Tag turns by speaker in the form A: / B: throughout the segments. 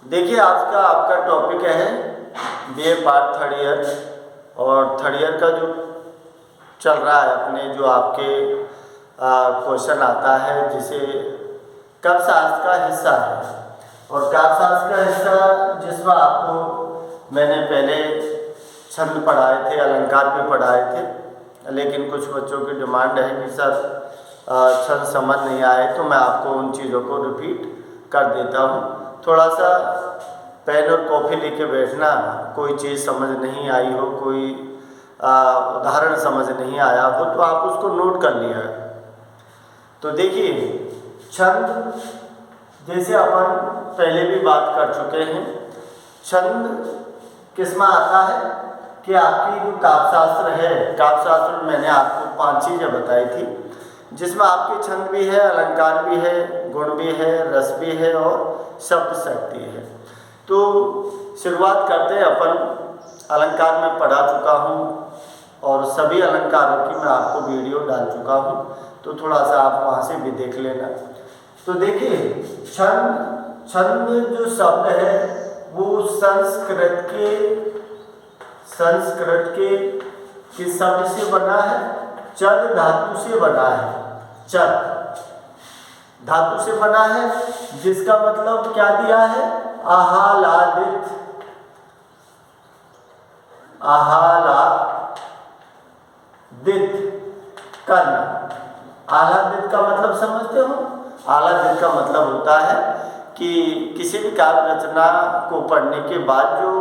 A: देखिए, आज का आपका टॉपिक है बीए पार्ट थर्ड ईयर। और थर्ड ईयर का जो चल रहा है अपने जो आपके क्वेश्चन आता है जिसे काव्यशास्त्र का हिस्सा है। और काव्यशास्त्र का हिस्सा जिसमें आपको मैंने पहले छंद पढ़ाए थे, अलंकार भी पढ़ाए थे, लेकिन कुछ बच्चों की डिमांड है कि सर छंद समझ नहीं आए, तो मैं आपको उन चीज़ों को रिपीट कर देता हूँ। थोड़ा सा पेन और कॉपी लेके बैठना, कोई चीज़ समझ नहीं आई हो, कोई उदाहरण समझ नहीं आया हो तो आप उसको नोट कर लिया। तो देखिए, छंद जैसे अपन पहले भी बात कर चुके हैं, छंद किसमें आता है कि आपकी जो काव्यशास्त्र है, काव्यशास्त्र में मैंने आपको 5 चीज़ें बताई थी जिसमें आपके छंद भी है, अलंकार भी है, गुण भी है, रस भी है और शब्द शक्ति है। तो शुरुआत करते हैं अपन। अलंकार में पढ़ा चुका हूँ और सभी अलंकारों की मैं आपको वीडियो डाल चुका हूँ, तो थोड़ा सा आप वहाँ से भी देख लेना। तो देखिए, छंद जो शब्द है वो संस्कृत के किस शब्द से बना है? चद धातु से बना है। चद धातु से बना है, जिसका मतलब क्या दिया है? आह्लादित। करना। आह्लादित का मतलब समझते हो? आह्लादित का मतलब होता है कि किसी भी काव्य रचना को पढ़ने के बाद जो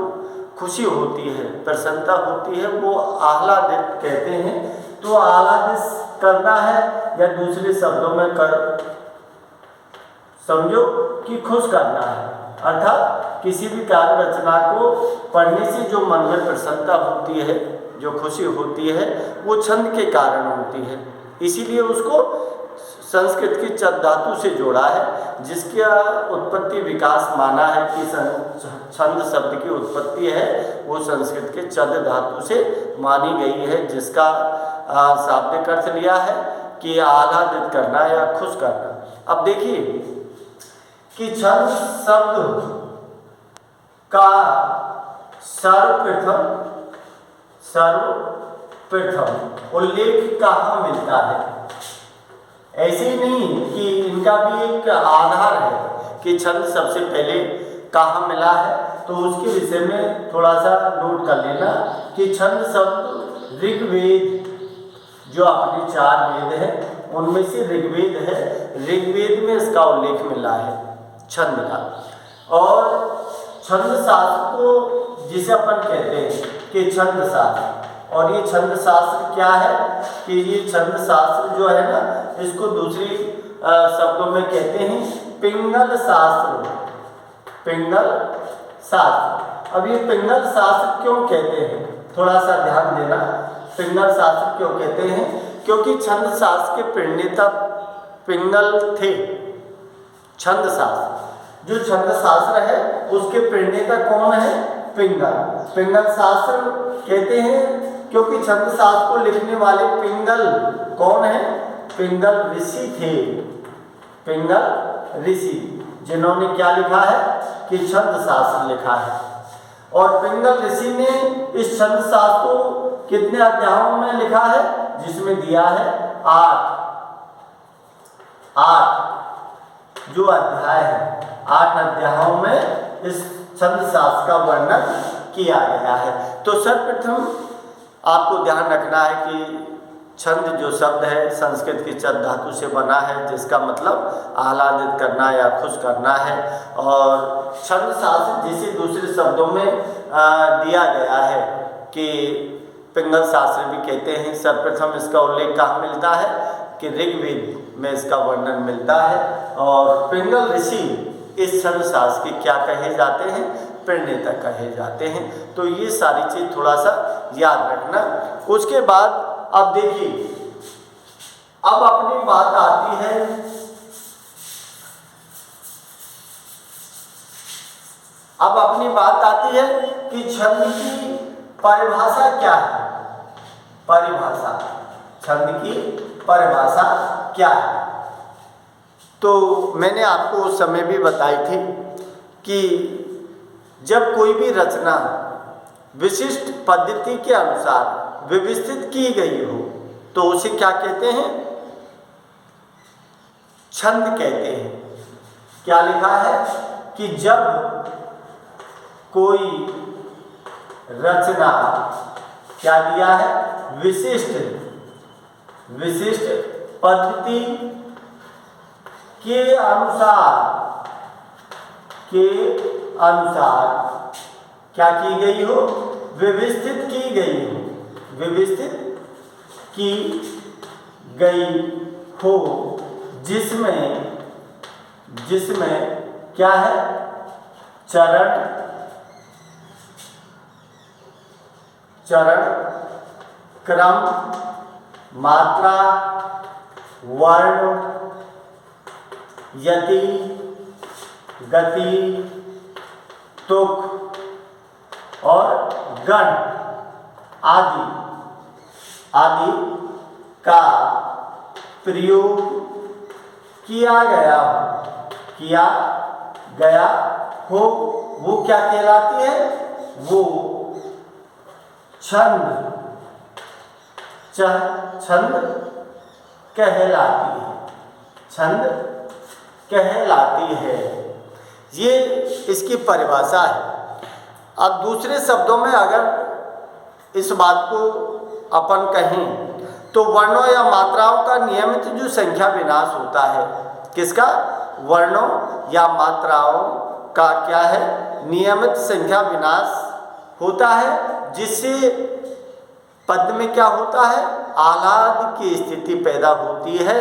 A: खुशी होती है, प्रसन्नता होती है, वो आह्लादित कहते हैं। तो आह्लादित करना है, या दूसरे शब्दों में समझो कि खुश करना है। अर्थात किसी भी काव्य रचना को पढ़ने से जो मन में प्रसन्नता होती है, जो खुशी होती है, वो छंद के कारण होती है। इसीलिए उसको संस्कृत की चद धातु से जोड़ा है, जिसका उत्पत्ति विकास माना है कि छंद शब्द की उत्पत्ति है वो संस्कृत के चद धातु से मानी गई है, जिसका शाब्दिक अर्थ लिया है कि आह्लादित करना या खुश करना। अब देखिए कि छंद शब्द का सर्वप्रथम उल्लेख कहाँ मिलता है? ऐसे ही नहीं कि इनका भी एक आधार है कि छंद सबसे पहले कहाँ मिला है, तो उसके विषय में थोड़ा सा नोट कर लेना कि छंद शब्द ऋग्वेद, जो अपने 4 वेद हैं उनमें से ऋग्वेद है, ऋग्वेद में इसका उल्लेख मिला है छंद का। और छंद शास्त्र को जिसे अपन कहते हैं कि छंद शास्त्र, और ये छंद शास्त्र क्या है कि ये छंद शास्त्र जो है ना, इसको दूसरी शब्दों में कहते हैं पिंगल शास्त्र। पिंगल शास्त्र। अब ये पिंगल शास्त्र क्यों कहते हैं, थोड़ा सा ध्यान देना। पिंगल शास्त्र क्यों कहते हैं? क्योंकि छंद शास्त्र के प्रणेता पिंगल थे। छंद शास्त्र, जो छंद शास्त्र है उसके प्रणेता कौन है? पिंगल। पिंगल शास्त्र कहते हैं क्योंकि छंद शास्त्र को लिखने वाले पिंगल कौन है? पिंगल ऋषि थे। पिंगल ऋषि, जिन्होंने क्या लिखा है कि छंद शास्त्र लिखा है। और पिंगल ऋषि ने इस छंद शास्त्र को कितने अध्यायों में लिखा है? जिसमें दिया है 8 जो अध्याय है, 8 अध्यायों में इस छंद शास्त्र का वर्णन किया गया है। तो सर्वप्रथम आपको ध्यान रखना है कि छंद जो शब्द है संस्कृत की चद धातु से बना है, जिसका मतलब आह्लादित करना या खुश करना है। और छंद शास्त्र जिसे दूसरे शब्दों में दिया गया है कि पिंगल शास्त्र भी कहते हैं। सर्वप्रथम इसका उल्लेख कहाँ मिलता है कि ऋग्वेद में इसका वर्णन मिलता है। और पिंगल ऋषि इस छंद शास्त्र के क्या कहे जाते हैं? प्रणेता कहे जाते हैं। तो ये सारी चीज़ थोड़ा सा याद रखना। उसके बाद अब देखिए, अब अपनी बात आती है कि छंद की परिभाषा क्या है? छंद की परिभाषा क्या है? तो मैंने आपको उस समय भी बताई थी कि जब कोई भी रचना विशिष्ट पद्धति के अनुसार व्यवस्थित की गई हो तो उसे क्या कहते हैं? छंद कहते हैं। क्या लिखा है कि जब कोई रचना क्या दिया है? विशिष्ट पद्धति के अनुसार क्या की गई हो? व्यवस्थित की गई हो, जिसमें क्या है? चरण, क्रम, मात्रा, वर्ण, यति, गति, तुक और गण आदि का प्रयोग किया गया हो, वो क्या कहलाती है? वो छंद कहलाती है। ये इसकी परिभाषा है। अब दूसरे शब्दों में अगर इस बात को अपन कहें तो वर्णों या मात्राओं का नियमित जो संख्या विनाश होता है, किसका? वर्णों या मात्राओं का क्या है? नियमित संख्या विनाश होता है, जिससे पद में क्या होता है? आह्लाद की स्थिति पैदा होती है,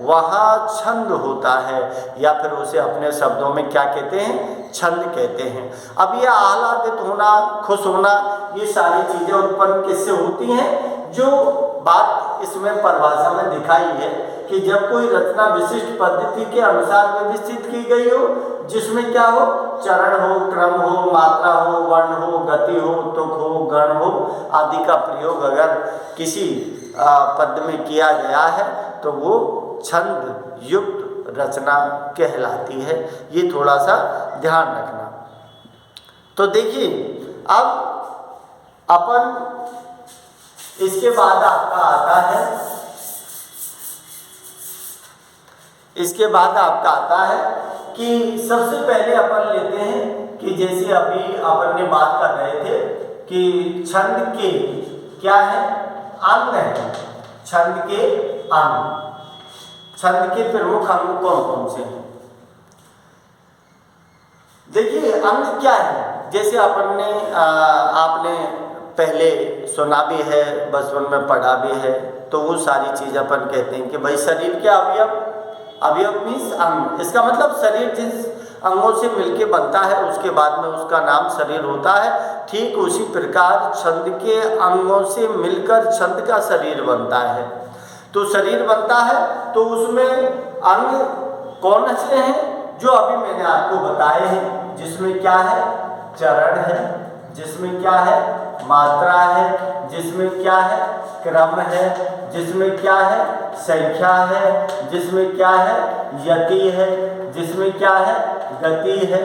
A: वहाँ छंद होता है, या फिर उसे अपने शब्दों में क्या कहते हैं? छंद कहते हैं। अब ये आह्लादित होना, खुश होना, ये सारी चीज़ें उत्पन्न किससे होती हैं? जो बात इसमें परिभाषा में दिखाई है कि जब कोई रचना विशिष्ट पद्धति के अनुसार व्यवस्थित की गई हो, जिसमें क्या हो? चरण हो, क्रम हो, मात्रा हो, वर्ण हो, गति हो, तुक हो, गण हो आदि का प्रयोग अगर किसी पद में किया गया है तो वो छंद युक्त रचना कहलाती है। ये थोड़ा सा ध्यान रखना। तो देखिए, अब अपन इसके बाद आपका आता है कि सबसे पहले अपन लेते हैं कि जैसे अभी अपन ने बात कर रहे थे कि छंद के क्या है? अंग है। छंद के प्रमुख अंग कौन कौन से हैं? देखिए, अंग क्या है? जैसे आपने पहले सुना भी है, बचपन में पढ़ा भी है, तो वो सारी चीज़ अपन कहते हैं कि भाई शरीर के अवयव मीन्स अंग। इसका मतलब शरीर जिस अंगों से मिलके बनता है उसके बाद में उसका नाम शरीर होता है। ठीक उसी प्रकार छंद के अंगों से मिलकर छंद का शरीर बनता है। तो शरीर बनता है तो उसमें अंग कौन से हैं? जो अभी मैंने आपको बताए हैं, जिसमें क्या है? चरण है, जिसमें क्या है? मात्रा है, जिसमें क्या है? क्रम है, जिसमें क्या है? संख्या है, जिसमें क्या है? यति है, जिसमें क्या है? गति है,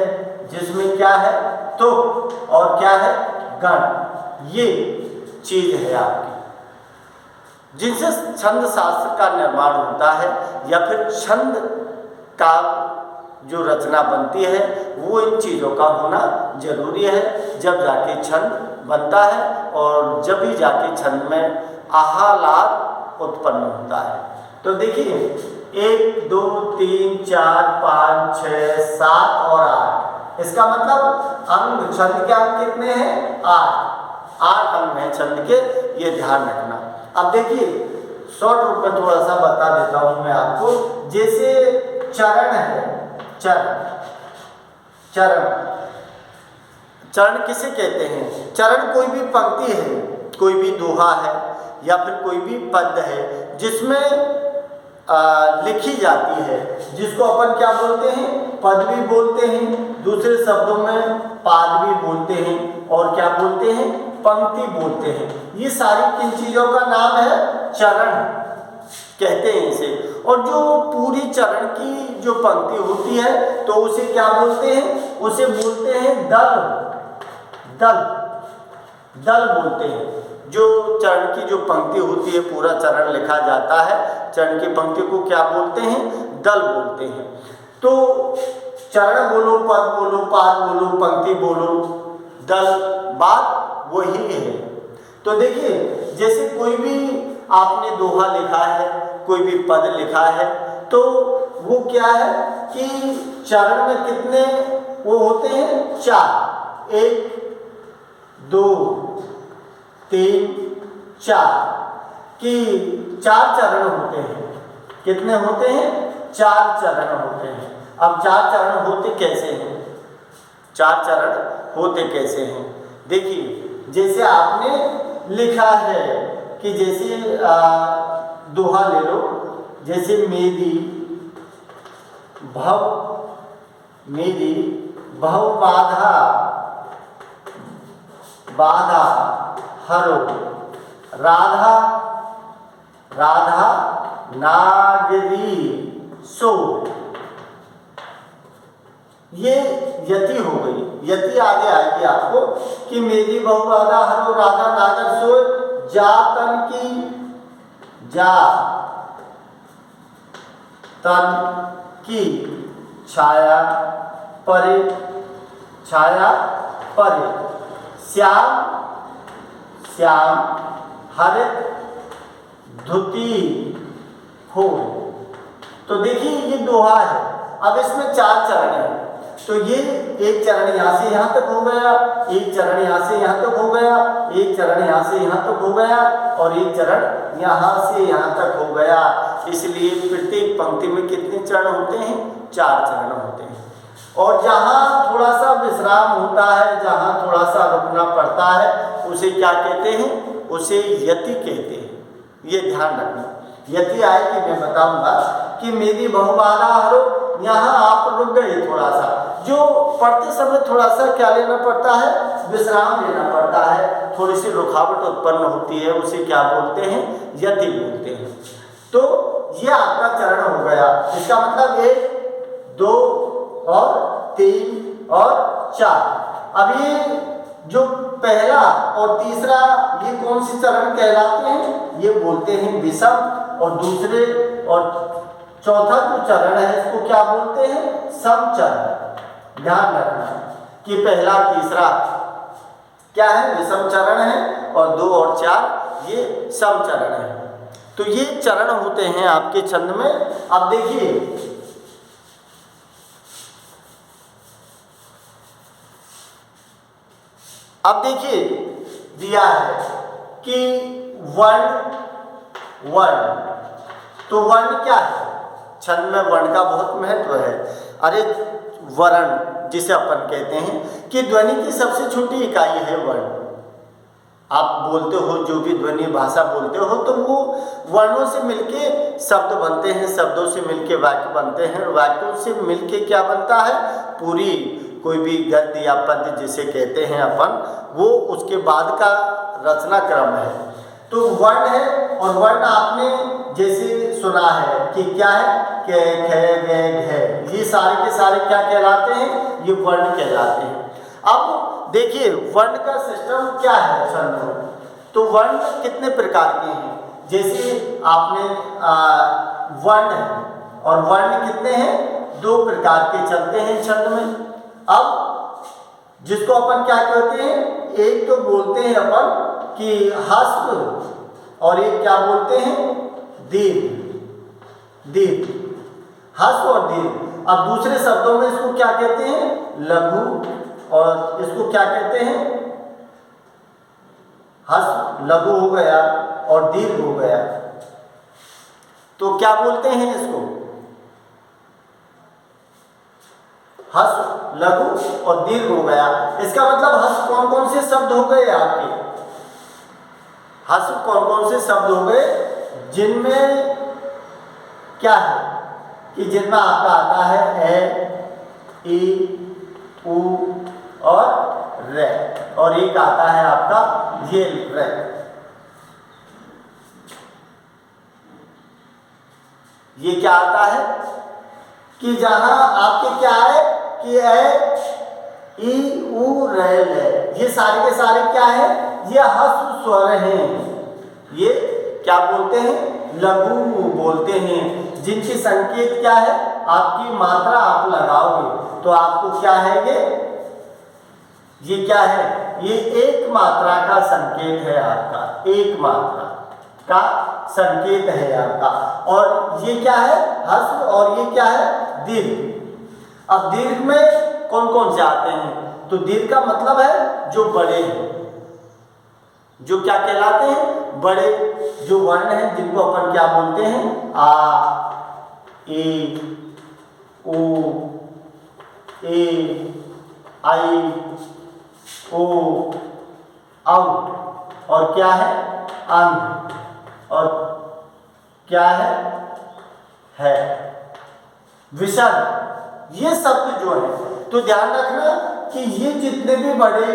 A: जिसमें क्या है? तुक और क्या है? गण। ये चीज है आपकी, जिनसे छंद शास्त्र का निर्माण होता है या फिर छंद का जो रचना बनती है, वो इन चीज़ों का होना जरूरी है। जब जाके छंद बनता है और जब भी जाके छंद में आह्लाद उत्पन्न होता है। तो देखिए, 1 2 3 4 5 6 7 और 8, इसका मतलब अंग, छंद के अंग कितने हैं? 8 अंग हैं छंद के, ये ध्यान रखना। अब देखिए, शॉर्ट रूप में थोड़ा सा बता देता हूँ मैं आपको। जैसे चरण है, चरण किसे कहते हैं? चरण कोई भी पंक्ति है, कोई भी दोहा है या फिर कोई भी पद है जिसमें लिखी जाती है, जिसको अपन क्या बोलते हैं? पद भी बोलते हैं, दूसरे शब्दों में पाद भी बोलते हैं, और क्या बोलते हैं? पंक्ति बोलते हैं। ये सारी किन चीज़ों का नाम है? चरण कहते हैं इसे। और जो पूरी चरण की जो पंक्ति होती है तो उसे क्या बोलते हैं? उसे बोलते हैं दल। दल, दल बोलते हैं। जो चरण की जो पंक्ति होती है, पूरा चरण लिखा जाता है, चरण की पंक्ति को क्या बोलते हैं? दल बोलते हैं। तो चरण बोलो, पद बोलो, पाद बोलो, पंक्ति बोलो, दल, बात वही है। तो देखिए, जैसे कोई भी आपने दोहा लिखा है, कोई भी पद लिखा है, तो वो क्या है कि चरण में कितने वो होते हैं? 4, 1 2 3 4 कि 4 चरण होते हैं। कितने होते हैं? 4 चरण होते हैं। अब 4 चरण होते कैसे हैं? 4 चरण होते कैसे हैं? देखिए, जैसे आपने लिखा है कि जैसे दोहा ले लो, जैसे मेदी भव, मेदी भव बाधा, बाधा हरो, राधा, राधा नागरी सो। ये यति हो गई। यति आगे आएगी आपको कि मेरी बहु बाधा हरो, राधा नागर सो, जातन की, जा तन की छाया परे, छाया परे, श्याम, श्याम हरित धुति हो। तो देखिए, ये दोहा है। अब इसमें 4 चरण है। तो ये एक चरण यहाँ से यहाँ तक हो गया, एक चरण यहाँ से यहाँ तक हो गया, एक चरण यहाँ से यहाँ तक हो गया, और एक चरण यहाँ से यहाँ तक हो गया। इसलिए प्रत्येक पंक्ति में कितने चरण होते हैं? 4 चरण होते हैं। और जहाँ थोड़ा सा विश्राम होता है, जहाँ थोड़ा सा रुकना पड़ता है, उसे क्या कहते हैं? उसे यति कहते हैं। ये ध्यान रखना। यति आए कि मैं बताऊंगा कि मेरी बहुबाधा हरो, यहाँ आप रुक गए थोड़ा सा। जो पढ़ते समय थोड़ा सा क्या लेना पड़ता है? विश्राम लेना पड़ता है, थोड़ी सी रुकावट उत्पन्न होती है, उसे क्या बोलते हैं? यति बोलते हैं। तो ये आपका चरण हो गया। इसका मतलब 1 2 और 3 और 4। अब ये जो पहला और तीसरा, ये कौन सी चरण कहलाते हैं? ये बोलते हैं विषम। और दूसरे और चौथा जो चरण है, इसको क्या बोलते हैं? सम चरण। ध्यान रखना कि पहला तीसरा क्या है? विषम चरण है, और 2 और 4 ये सम चरण है। तो ये चरण होते हैं आपके छंद में। अब देखिए, अब देखिए दिया है कि वर्ण, वर्ण। तो वर्ण क्या है? छंद में वर्ण का बहुत महत्व है। अरे वर्ण जिसे अपन कहते हैं कि ध्वनि की सबसे छोटी इकाई है वर्ण। आप बोलते हो, जो भी ध्वनि भाषा बोलते हो, तो वो वर्णों से मिलके शब्द बनते हैं, शब्दों से मिलके वाक्य बनते हैं, वाक्यों से मिलके क्या बनता है? पूरी कोई भी गद्य या पद्य जिसे कहते हैं अपन, वो उसके बाद का रचना क्रम है। तो वर्ण है। और वर्ण आपने जैसे सुना है कि क्या है? क, ख, ग, घ, ये सारे के सारे क्या कहलाते हैं? ये वर्ण कहलाते हैं। अब देखिए, वर्ण का सिस्टम क्या है छंद में। तो वर्ण कितने प्रकार के हैं? जैसे आपने वर्ण है, और वर्ण कितने हैं? 2 प्रकार के चलते हैं छंद में। अब जिसको अपन क्या कहते हैं? एक तो बोलते हैं अपन कि हस्व, और एक क्या बोलते हैं? दीर्घ, दीर्घ, हस्व और दीर्घ। अब दूसरे शब्दों में इसको क्या कहते हैं? लघु, और इसको क्या कहते हैं? हस्व, लघु हो गया, और दीर्घ हो गया। तो क्या बोलते हैं इसको? हस्व, लघु और दीर्घ हो गया। इसका मतलब हस्व कौन कौन से शब्द हो गए आपके? हस्व कौन कौन से शब्द हो गए? जिनमें क्या है कि जिनमें आपका आता है ए, ई, उ और रे, और एक आता है आपका ये रे। ये क्या आता है कि जहां आपके क्या है कि ए, ई उ रे ले, ये सारे के सारे क्या है, ये ह्रस्व स्वर हैं। ये क्या बोलते हैं, लघु बोलते हैं, जिनकी संकेत क्या है, आपकी मात्रा आप लगाओगे तो आपको क्या है, ये क्या है, ये एक मात्रा का संकेत है आपका, एक मात्रा का संकेत है आपका। और ये क्या है, ह्रस्व, और ये क्या है, दीर्घ। अब दीर्घ में कौन कौन से आते हैं, तो दीर्घ का मतलब है जो बड़े हैं, जो क्या कहलाते हैं, बड़े जो वर्ण हैं, जिनको अपन क्या बोलते हैं, आ ए ओ ए आई ओ औ, और क्या है, अंग, और क्या है विसर्ग। ये शब्द जो है, तो ध्यान रखना कि ये जितने भी बड़े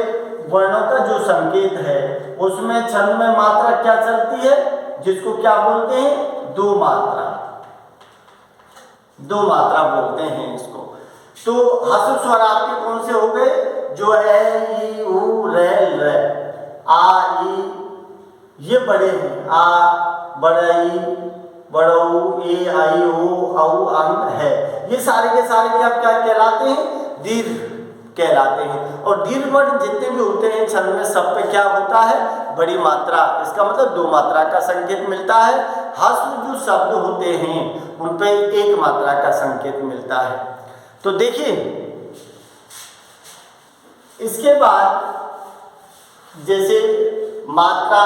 A: वर्णों का जो संकेत है, उसमें छंद में मात्रा क्या चलती है, जिसको क्या बोलते हैं, दो मात्रा, दो मात्रा बोलते हैं इसको। तो ह्रस्व स्वर आपके कौन से हो गए, जो है ई उ रे ले, आ ई, ये बड़े हैं, आ बड़ा ई बड़ऊ, ए आई ओ औ अंग है। ये सारे के सारे क्या क्या कहलाते हैं, दीर्घ कहलाते हैं। और दीर्घ वर्ण जितने भी होते हैं छंद में, सब पे क्या होता है, बड़ी मात्रा, इसका मतलब दो मात्रा का संकेत मिलता है। ह्रस्व जो शब्द होते हैं उन पे एक मात्रा का संकेत मिलता है। तो देखिए इसके बाद जैसे मात्रा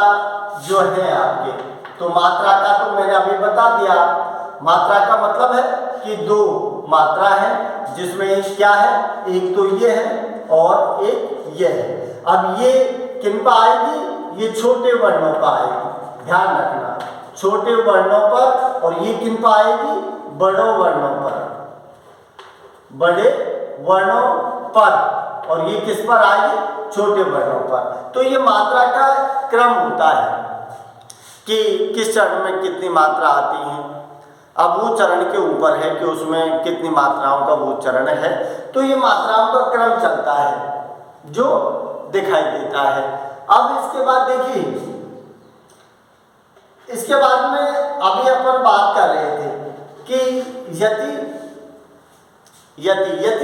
A: जो है आपके, तो मात्रा का तो मैंने अभी बता दिया, मात्रा का मतलब है कि दो मात्रा है, जिसमें क्या है, एक तो ये है और एक ये है। अब ये किन पर आएगी, ये छोटे वर्णों पर आएगी, ध्यान रखना, छोटे वर्णों पर। और ये किन पर आएगी, बड़ों वर्णों पर, बड़े वर्णों पर। और ये किस पर आएगी, छोटे वर्णों पर। तो ये मात्रा का क्रम होता है कि किस चरण में कितनी मात्रा आती है। अब वो चरण के ऊपर है कि उसमें कितनी मात्राओं का वो चरण है। तो ये मात्राओं का क्रम चलता है जो दिखाई देता है। अब इसके बाद देखिए, इसके बाद में अभी अपन बात कर रहे थे कि यति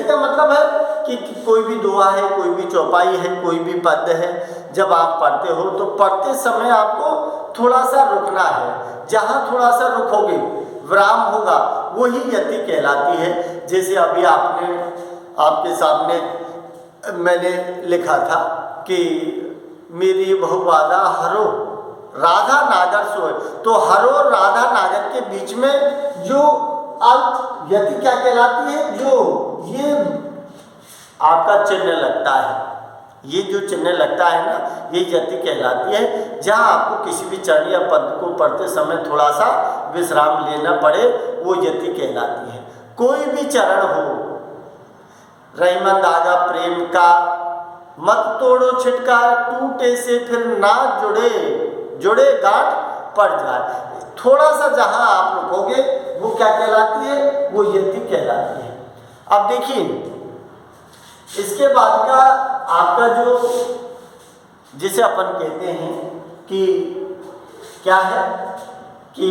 A: का मतलब है कि कोई भी दोहा है, कोई भी चौपाई है, कोई भी पद है, जब आप पढ़ते हो तो पढ़ते समय आपको थोड़ा सा रुकना है। जहाँ थोड़ा सा रुकोगे, विराम होगा, वही यति कहलाती है। जैसे अभी आपके सामने मैंने लिखा था कि मेरी बहुबादा हरो राधा नागर सोए, तो हरो राधा नागर के बीच में जो अल्प यति क्या कहलाती है, जो ये आपका चिन्ह लगता है, ये जो चिन्ह लगता है ना, ये यति कहलाती है। जहाँ आपको किसी भी चरण या पद को पढ़ते समय थोड़ा सा विश्राम लेना पड़े, वो यति कहलाती है। कोई भी चरण हो, रहीमन धागा प्रेम का मत तोड़ो छिटका, टूटे से फिर ना जुड़े गांठ पड़ जाए। थोड़ा सा जहाँ आप रुकोगे वो क्या कहलाती है, वो यति कहलाती है। अब देखिए इसके बाद का आपका जो, जिसे अपन कहते हैं कि क्या है, कि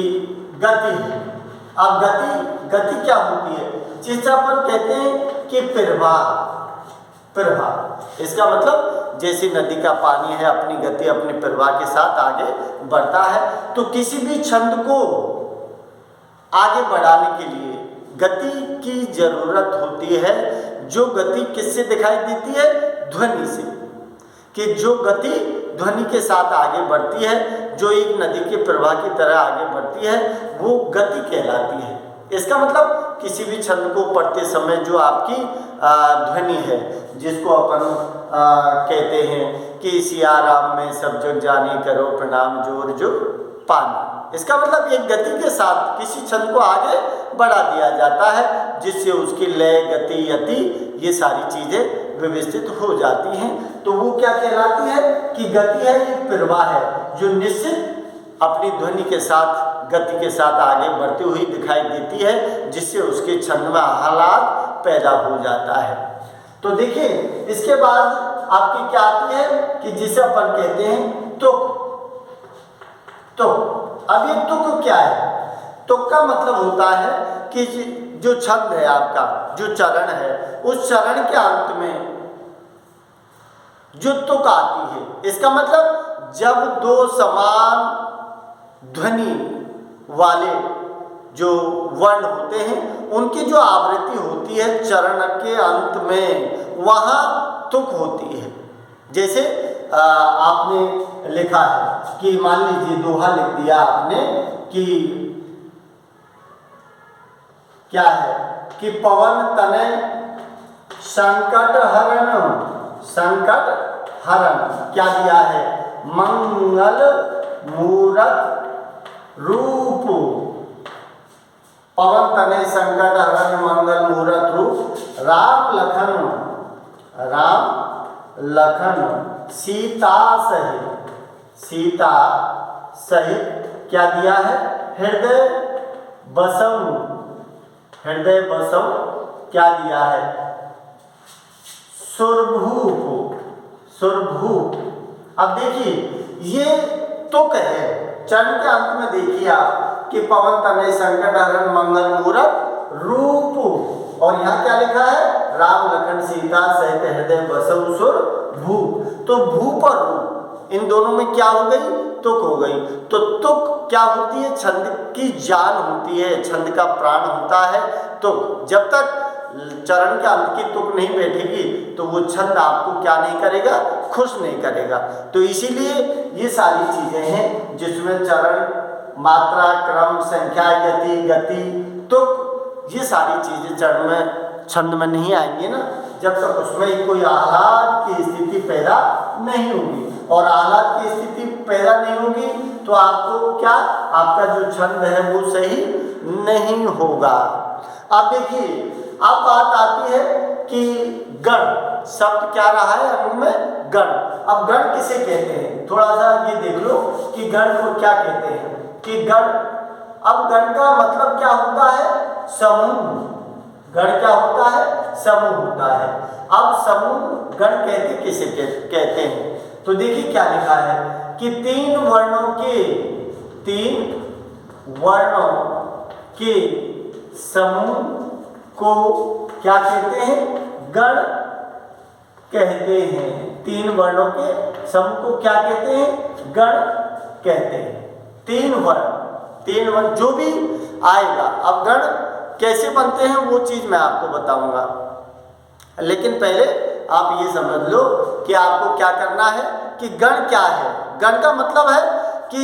A: गति है। अब गति क्या होती है, जिसे अपन कहते हैं कि प्रवाह। इसका मतलब जैसे नदी का पानी है, अपनी गति अपने प्रवाह के साथ आगे बढ़ता है। तो किसी भी छंद को आगे बढ़ाने के लिए गति की जरूरत होती है। जो गति किससे दिखाई देती है, ध्वनि से, कि जो गति ध्वनि के साथ आगे बढ़ती है, जो एक नदी के प्रवाह की तरह आगे बढ़ती है, वो गति कहलाती है। इसका मतलब किसी भी छंद को पढ़ते समय जो आपकी ध्वनि है, जिसको अपन कहते हैं कि सिया राम में सब जग जानी करो प्रणाम जोर जो पानी। इसका मतलब एक गति के साथ किसी छंद को आगे बढ़ा दिया जाता है, जिससे उसकी लय, गति, यति, ये सारी चीज़ें व्यवस्थित हो जाती हैं। तो वो क्या कहलाती है कि गति है, एक प्रवाह है जो निश्चित अपनी ध्वनि के साथ, गति के साथ आगे बढ़ती हुई दिखाई देती है, जिससे उसके छंद में आह्लाद पैदा हो जाता है। तो देखिए इसके बाद आपकी क्या आती है कि जिसे अपन कहते हैं तुक। अब ये तुक क्या है? तुक का मतलब होता है कि जो छंद है आपका, जो चरण है, उस चरण के अंत में जो तुक आती है, इसका मतलब जब दो समान ध्वनि वाले जो वर्ण होते हैं उनकी जो आवृत्ति होती है चरण के अंत में, वहाँ तुक होती है। जैसे आपने लिखा है कि मान लीजिए दोहा लिख दिया आपने कि क्या है कि पवन तनय संकट हरण क्या दिया है? मंगल मूरत रूप। पवन तनय संकट हरण मंगल मूरत रूप। राम लखन सीता सहित क्या दिया है? हृदय बसव क्या दिया है? सुरभूप। अब देखिए ये तुक है। चरण के अंत में देखिए आप कि पवन तनय संकट हरण मंगल मूरत रूप, और यहाँ क्या लिखा है? राम लखन सीता सहित हृदय बसव सुरभूप। तो भूप और रूप इन दोनों में क्या हो गई? तुक हो गई। तो तुक क्या होती है? छंद की जान होती है, छंद का प्राण होता है तुक। जब तक चरण के अंत की तुक नहीं बैठेगी तो वो छंद आपको क्या नहीं करेगा? खुश नहीं करेगा। तो इसीलिए ये सारी चीजें हैं जिसमें चरण, मात्रा, क्रम, संख्या, यति, गति, तुक, ये सारी चीजें चरण में छंद में नहीं आएंगी ना, जब तक उसमें कोई आह्लाद की स्थिति पैदा नहीं होगी। और आह्लाद की स्थिति पैदा नहीं होगी तो आपको क्या, आपका जो छंद है वो सही नहीं होगा। अब देखिए अब बात आती है कि गण शब्द क्या रहा है अंग में? गण। अब गण किसे कहते हैं? थोड़ा सा ये देख लो कि गण को क्या कहते हैं कि गण। अब गण का मतलब क्या होता है? समूह। गण क्या होता है? समूह होता है। अब समूह गण किसे कहते हैं? तो देखिए क्या लिखा है कि तीन वर्णों के समूह को क्या कहते हैं? गण कहते हैं। तीन वर्णों के समूह को क्या कहते हैं? गण कहते हैं। तीन वर्ण जो भी आएगा। अब गण कैसे बनते हैं वो चीज मैं आपको बताऊंगा, लेकिन पहले आप ये समझ लो कि आपको क्या करना है कि गण क्या है। गण का मतलब है कि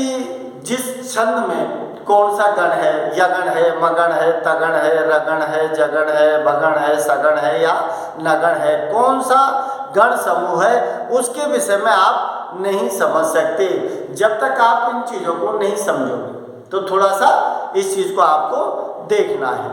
A: जिस छंद में कौन सा गण है, यगण है, मगण है, तगण है, रगण है, जगण है, भगण है, सगण है या नगण है, कौन सा गण समूह है उसके विषय में आप नहीं समझ सकते जब तक आप इन चीज़ों को नहीं समझोगे। तो थोड़ा सा इस चीज़ को आपको देखना है।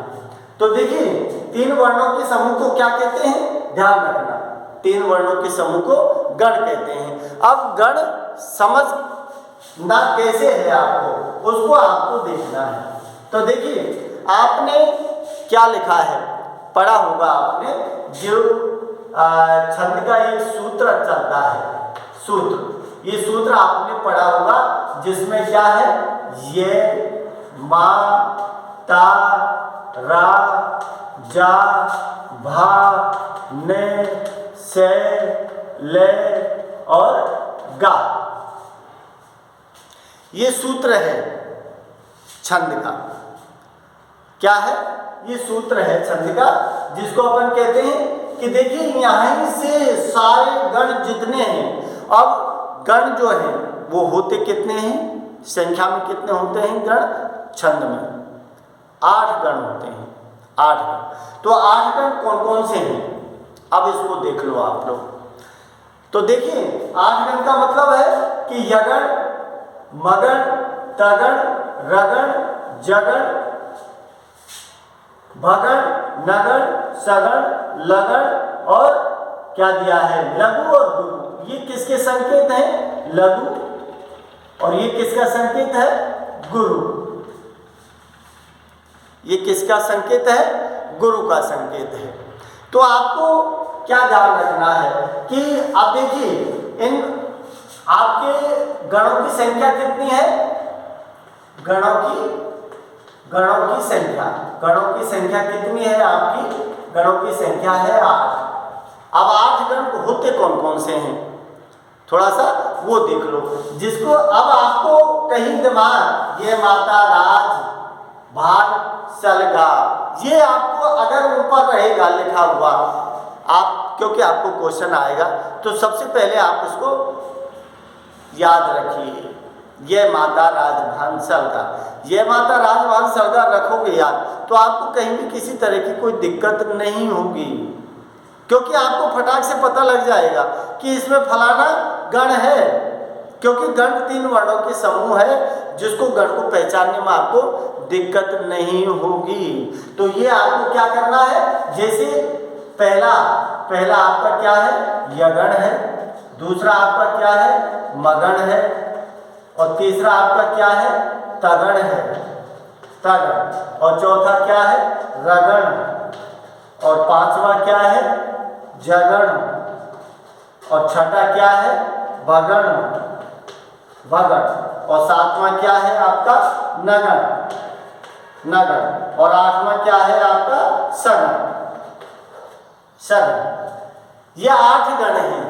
A: तो देखिए तीन वर्णों के समूह को क्या कहते हैं? ध्यान रखना, तीन वर्णों के समूह को गण कहते हैं। अब गण समझना कैसे है आपको, उसको आपको देखना है। तो देखिए आपने क्या लिखा है, पढ़ा होगा आपने, जो छंद का एक सूत्र चलता है, ये सूत्र आपने पढ़ा होगा जिसमें क्या है? ये, मा, ता, रा, जा, भा, ने, से, ले और गा। ये सूत्र है छंद का। क्या है? ये सूत्र है छंद का, जिसको अपन कहते हैं कि देखिए यहाँ से सारे गण जितने हैं, अब गण जो है वो होते कितने हैं? संख्या में कितने होते हैं गण? छंद में 8 गण होते हैं, 8 गण। तो 8 गण कौन कौन से हैं? अब इसको देख लो आप लोग। तो देखिए 8 गण का मतलब है कि यगण, मगण, तगण, रगण, जगण, भगण, नगण, सगण, लगण और क्या दिया है? लघु और गुरु। ये किसके संकेत हैं? लघु। और ये किसका संकेत है? गुरु। ये किसका संकेत है? गुरु का संकेत है। तो आपको क्या ध्यान रखना है कि अब देखिए इन आपके गणों की संख्या कितनी है, गणों की संख्या कितनी है आपकी, गणों की संख्या है 8। अब 8 गण होते कौन कौन से हैं, थोड़ा सा वो देख लो, जिसको अब आपको कहीं दिमाग, ये माता राज भाग सलगा, ये आपको अगर ऊपर रहेगा लिखा हुआ, आप क्योंकि आपको क्वेश्चन आएगा तो सबसे पहले आप उसको याद रखिए, ये माता राजभान सलगा, ये माता राजभान सलगा रखोगे याद तो आपको कहीं भी किसी तरह की कोई दिक्कत नहीं होगी, क्योंकि आपको फटाक से पता लग जाएगा कि इसमें फलाना गण है, क्योंकि गण 3 वर्णों के समूह है, जिसको गण को पहचानने में आपको दिक्कत नहीं होगी। तो ये आपको क्या करना है, जैसे पहला आपका क्या है, यगण है, दूसरा आपका क्या है, मगण है, और तीसरा आपका क्या है, तगण है, तगण, और चौथा क्या है, रगण, और 5वां क्या है, जगण, और छठा क्या है, भगण, और 7वां क्या है आपका, नगण, और 8वां क्या है आपका, सगण। ये 8 गण हैं,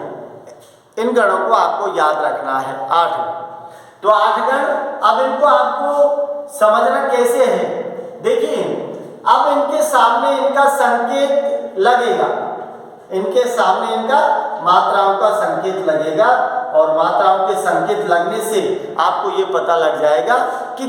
A: इन गणों को आपको याद रखना है, 8 गण। तो 8 गण, अब इनको आपको समझना कैसे है, देखिए अब इनके सामने इनका संकेत लगेगा, इनके सामने इनका मात्राओं का संकेत लगेगा, और मात्राओं के संकेत लगने से आपको ये पता लग जाएगा कि